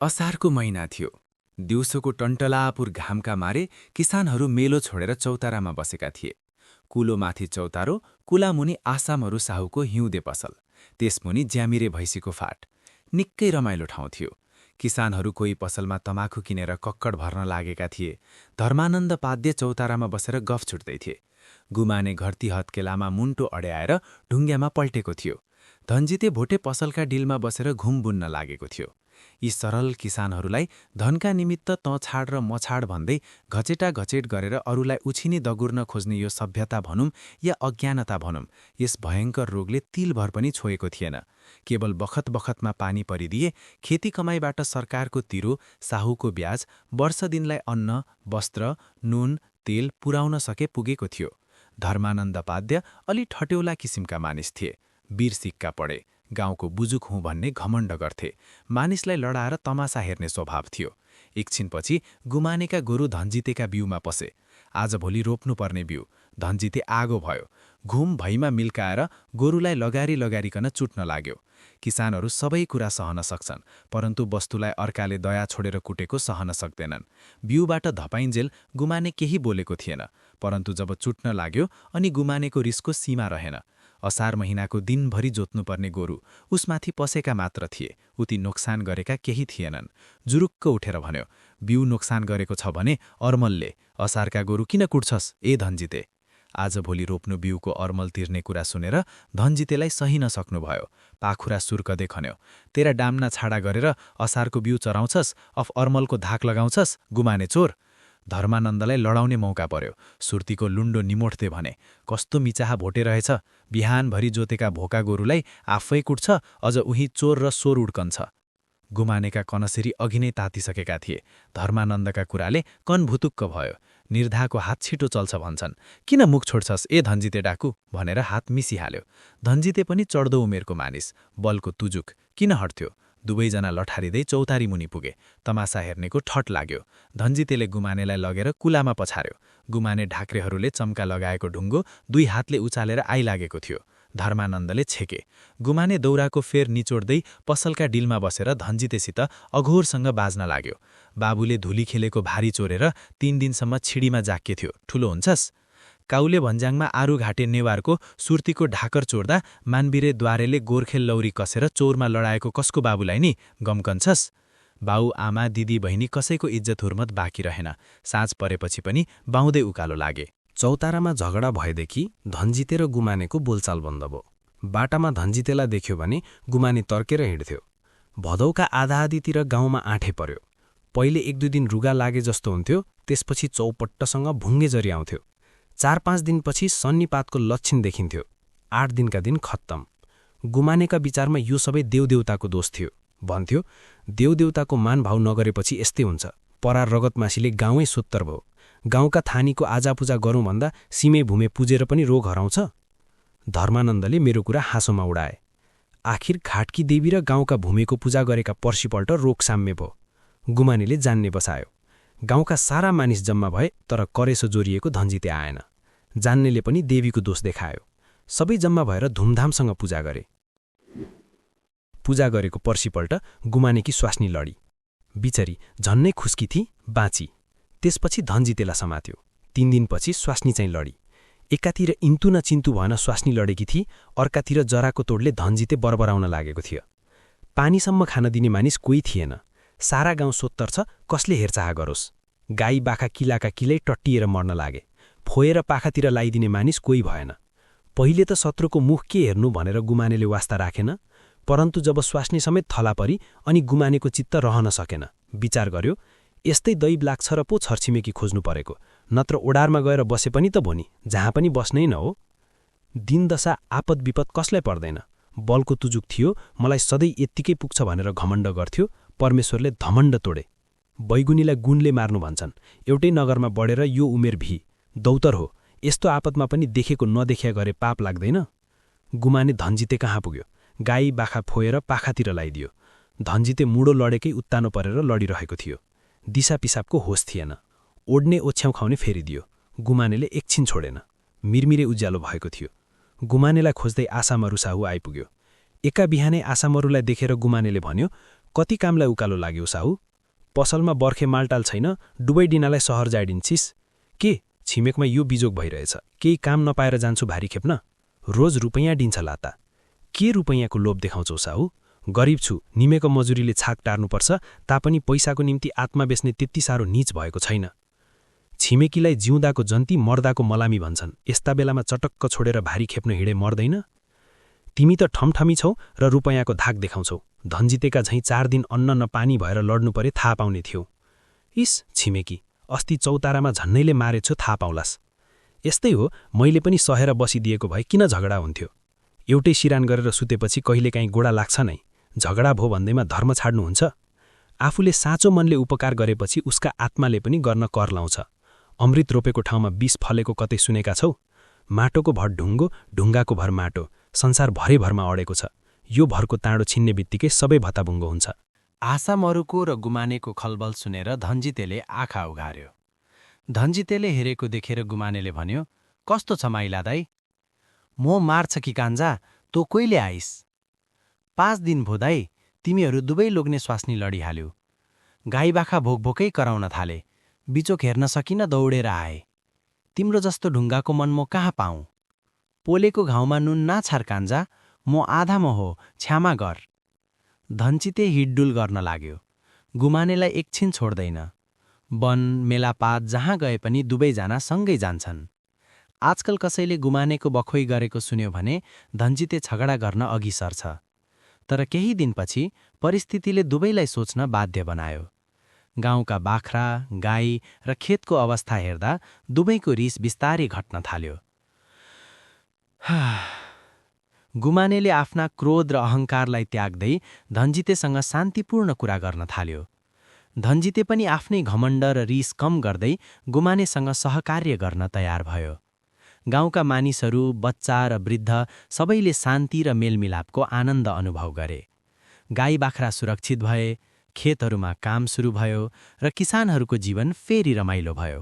असारको महिना थियो। दिउँसोको टन्टलापुर घामका मारे किसानहरू मेलो छोडेर चौतारामा बसेका थिए। कुलोमाथि चौतारो, कुलामुनि आसामहरू साहुको हिउँदे पसल, त्यसमुनि ज्यामिरे भैँसीको फाट। निकै रमाइलो ठाउँ थियो। किसानहरू कोही पसलमा तमाखु किनेर कक्कड भर्न लागेका थिए। धर्मानन्द पाद्य चौतारामा बसेर गफ छुट्दै थिए। गुमाने घरती हत्केलामा मुन्टो अड्याएर ढुङ्ग्यामा पल्टेको थियो। धनजिते भोटे पसलका डिलमा बसेर घुम बुन्न लागेको थियो। यी सरल किसानहरूलाई धनका निमित्त तँ छाड र म छाड भन्दै घचेटा घचेट गरेर अरूलाई उछिनी दगुर्न खोज्ने यो सभ्यता भनौँ या अज्ञानता भनौँ, यस भयङ्कर रोगले तिलभर पनि छोएको थिएन। केवल बखत बखतमा पानी परिदिए, खेती कमाईबाट सरकारको तिरो, साहुको ब्याज, वर्ष दिनलाई अन्न, वस्त्र, नुन, तेल पुर्याउन सके पुगेको थियो। धर्मानन्द पाद्य अलि ठट्यौला किसिमका मानिस थिए। वीर सिक्का पढे, गाउँको बुजुक हुँ भन्ने घमण्ड गर्थे। मानिसलाई लडाएर तमासा हेर्ने स्वभाव थियो। एकछिनपछि गुमानेका गोरु धनजितेका बिउमा पसे। आजभोलि रोप्नुपर्ने बिउ। धनजिते आगो भयो। घुम भैमा मिल्काएर गोरुलाई लगारी लगारिकन चुट्न लाग्यो। किसानहरू सबै कुरा सहन सक्छन्, परन्तु वस्तुलाई अर्काले दया छोडेर कुटेको सहन सक्दैनन्। बिउबाट धपाइन्जेल गुमाने केही बोलेको थिएन, परन्तु जब चुट्न लाग्यो अनि गुमानेको रिसको सीमा रहेन। असार महिनाको दिनभरि जोत्नुपर्ने गोरु उसमाथि पसेका मात्र थिए, उति नोक्सान गरेका केही थिएनन्। जुरुक्क उठेर भन्यो, बिउ नोक्सान गरेको छ भने अर्मलले, असारका गोरु किन कुट्छस् ए धनजिते? आजभोलि रोप्नु बिउको अर्मल तिर्ने कुरा सुनेर धनजितेलाई सही नसक्नुभयो। पाखुरा सुर्कदै खन्यो, तेरा डाम्ना छाडा गरेर असारको बिउ चराउँछस्, अफ अर्मलको धाक लगाउँछस्, गुमाने चोर। धर्मानन्दलाई लडाउने मौका पर्यो। सुर्तीको लुण्डो निमोठ्दै भने, कस्तो मिचाहा भोटे रहेछ, बिहानभरि जोतेका भोका गोरुलाई आफै कुट्छ, अझ उही चोर र सोर उड्कन्छ। गुमानेका कनसिरी अघि नै तातिसकेका थिए। धर्मानन्दका कुराले कन भुतुक्क भयो। निर्धाको हात छिटो चल्छ भन्छन्, किन मुख छोड्छस् ए धनजिते डाकु भनेर हात मिसिहाल्यो। धनजिते पनि चढ्दो उमेरको मानिस, बलको तुजुक, किन हट्थ्यो? दुवैजना लठारिँदै चौतारी मुनि पुगे। तमासा हेर्नेको ठट लाग्यो। धनजितेले गुमानेलाई लगेर कुलामा पछार्यो। गुमाने ढाक्रेहरूले चम्का लगाएको ढुङ्गो दुई हातले उचालेर आइलागेको थियो। धर्मानन्दले छेके। गुमाने दौराको फेर निचोड्दै पसलका डिलमा बसेर धनजितेसित अघोरसँग बाज्न लाग्यो। बाबुले धुली खेलेको भारी चोरेर 3 दिनसम्म छिडीमा जाक्के थियो, ठुलो हुन्छस्? काउले भन्ज्याङमा आरु घाटे नेवारको सुर्तीको ढाकर चोर्दा मानवीरे द्वारेले गोर्खेल लौरी कसेर चोरमा लडाएको कसको बाबुलाई नि गम्कन्छस्? बाउ आमा दिदी बहिनी कसैको इज्जत हुर्मत बाँकी रहेन। साँझ परेपछि पनि बाउँदै उकालो लागे। चौतारामा झगडा भएदेखि धनजिते र गुमानेको बोलचाल बन्द भयो। बाटामा धनजितेलाई देख्यो भने गुमाने तर्केर हिँड्थ्यो। भदौका आधा आधीतिर गाउँमा आँठे पर्यो। पहिले 1-2 दिन रुगा लागे जस्तो हुन्थ्यो, त्यसपछि चौपट्टसँग भुङ्गे जरी आउँथ्यो। 4-5 दिनपछि सन्निपातको लक्षण देखिन्थ्यो। 8 दिनका दिन खत्तम। गुमानेका विचारमा यो सबै देवदेवताको दोष थियो। भन्थ्यो, देवदेवताको मानभाव नगरेपछि यस्तै हुन्छ। परार रगतमासीले गाउँै सोत्तर भयो। गाउँका थानीको आजापूजा गरौँ भन्दा सिमे भूमे पुजेर पनि रोग हराउँछ। धर्मानन्दले मेरो कुरा हाँसोमा उडाए। आखिर घाटकी देवी र गाउँका भूमेको पूजा गरेका पर्सिपल्ट रोग साम्य भयो। गुमानेले जान्ने बसायो। गाउँका सारा मानिस जम्मा भए, तर करेसो जोरिएको धनजिते आएन। जान्नेले पनि देवीको दोष देखायो। सबै जम्मा भएर धुमधामसँग पूजा गरे। पूजा गरेको पर्सिपल्ट गुमानेकी स्वास्नी लडी। बिचरी झन्नै खुस्की थिई, बाँची। त्यसपछि धनजितेलाई समात्यो। 3 दिनपछि स्वास्नी चाहिँ लडी। एकातिर इन्तु न चिन्तु भएन स्वास्नी लडेकी थिई, अर्कातिर जराको तोडले धनजिते बरबराउन लागेको थियो। पानीसम्म खान दिने मानिस कोही थिएन। सारा गाउँ सोत्तर छ, कसले हेरचाह गरोस्? गाई बाखा किलाका किलै टट्टिएर मर्न लागे। फोएर पाखातिर लाइदिने मानिस कोही भएन। पहिले त शत्रुको मुख के हेर्नु भनेर गुमानेले वास्ता राखेन, परन्तु जब स्वास्नी समेत थला परी अनि गुमानेको चित्त रहन सकेन। विचार गर्यो, यस्तै दैव लाग्छ र पो छरछिमेकी खोज्नु परेको, नत्र ओडारमा गएर बसे पनि त भोनी जहाँ पनि बस्नै न हो। दिनदशा आपद विपद कसलाई पर्दैन। बलको तुजुक थियो, मलाई सधैँ यत्तिकै पुग्छ भनेर घमण्ड गर्थ्यो। परमेश्वरले धमण्ड तोडे। बैगुनीलाई गुणले मार्नु भन्छन्। एउटै नगरमा बढेर यो उमेर भी दौतर हो। यस्तो आपदमा पनि देखेको नदेखिया गरे पाप लाग्दैन। गुमाने धनजिते कहाँ पुग्यो। गाई बाखा फोएर पाखातिर लाइदियो। धनजिते मुडो लडेकै उत्तानो परेर लडिरहेको थियो। दिशा पिसाबको होस थिएन। ओड्ने ओछ्याउ खाउने फेरिदियो। गुमानेले एकछिन छोडेन। मिरमिरे उज्यालो भएको थियो। गुमानेलाई खोज्दै आसामहरू साहु आइपुग्यो। एका बिहानै आसामहरूलाई देखेर गुमानेले भन्यो, कति कामलाई उकालो लाग्यो साहु? पसलमा बर्खे मालटाल छैन, डुबै डिनालाई सहर जाइदिन्छिस्? के छिमेकमा यो बिजोग भइरहेछ? केही काम नपाएर जान्छु भारी खेप्न? रोज रुपैयाँ दिन्छ लाता। के रुपैयाँको लोभ देखाउँछौ साहु? गरिब छु, निमेको मजुरीले छाक टार्नुपर्छ, तापनि पैसाको निम्ति आत्मा बेच्ने त्यति साह्रो नीच भएको छैन। छिमेकीलाई जिउँदाको जन्ती मर्दाको मलामी भन्छन्। यस्ता बेलामा चटक्क छोडेर भारी खेप्न हिँडे मर्दैन? तिमी त ठमठमी छौ र रुपैयाँको धाक देखाउँछौ। धनजितेका झैँ 4 दिन अन्न न पानी भएर लड्नु परे थाहा पाउने थियो। इस छिमेकी, अस्ति चौतारामा झन्नैले मारेछु थाहा पाउलास्। यस्तै हो, मैले पनि सहेर बसिदिएको भए किन झगडा हुन्थ्यो? एउटै सिरान गरेर सुतेपछि कहिलेकाहीँ गोडा लाग्छ नै। झगडा भो भन्दैमा धर्म छाड्नुहुन्छ? आफूले साँचो मनले उपकार गरेपछि उसका आत्माले पनि गर्न कर लाउँछ। अमृत रोपेको ठाउँमा विष फलेको कतै सुनेका छौ? माटोको भर ढुङ्गो, ढुङ्गाको भर माटो, संसार भरैभरमा अडेको छ। यो भरको ताँडो छिन्ने बित्तिकै सबै भत्ताभुङ्गो हुन्छ। आशा मरुको र गुमानेको खलबल सुनेर धनजितेले आँखा उघार्यो। धनजितेले हेरेको देखेर गुमानेले भन्यो, कस्तो छ माइला दाई? मोह मार्छ कि कान्जा, तँ कहिले आइस? 5 दिन भो दाई, तिमीहरू दुवै लोग्ने स्वास्नी लडिहाल्यो। गाई बाखा भोकभोकै कराउन थाले। बिचोक हेर्न सकिन दौडेर आए। तिम्रो जस्तो ढुङ्गाको मन म कहाँ पाऊँ? पोलेको घाउमा नुन नाछार कान्जा, म आधा म हो, क्षमा गर। धनचिते हिडडुल गर्न लाग्यो। गुमानेलाई एकछिन छोड्दैन। वन, मेलापात जहाँ गए पनि दुवैजना सँगै जान्छन्। आजकल कसैले गुमानेको बखोइ गरेको सुन्यो भने धनजिते झगडा गर्न अघि सर्छ। तर केही दिनपछि परिस्थितिले दुवैलाई सोच्न बाध्य बनायो। गाउँका बाख्रा, गाई र खेतको अवस्था हेर्दा दुवैको रिस बिस्तारै घट्न थाल्यो। गुमानेले आफ्ना क्रोध र अहङ्कारलाई त्याग्दै धनजितेसँग शान्तिपूर्ण कुरा गर्न थाल्यो। धनजिते पनि आफ्नै घमण्ड र रिस कम गर्दै गुमानेसँग सहकार्य गर्न तयार भयो। गाउँका मानिसहरू, बच्चा र वृद्ध सबैले शान्ति र मेलमिलापको आनन्द अनुभव गरे। गाई बाख्रा सुरक्षित भए, खेतहरूमा काम सुरु भयो र किसानहरूको जीवन फेरि रमाइलो भयो।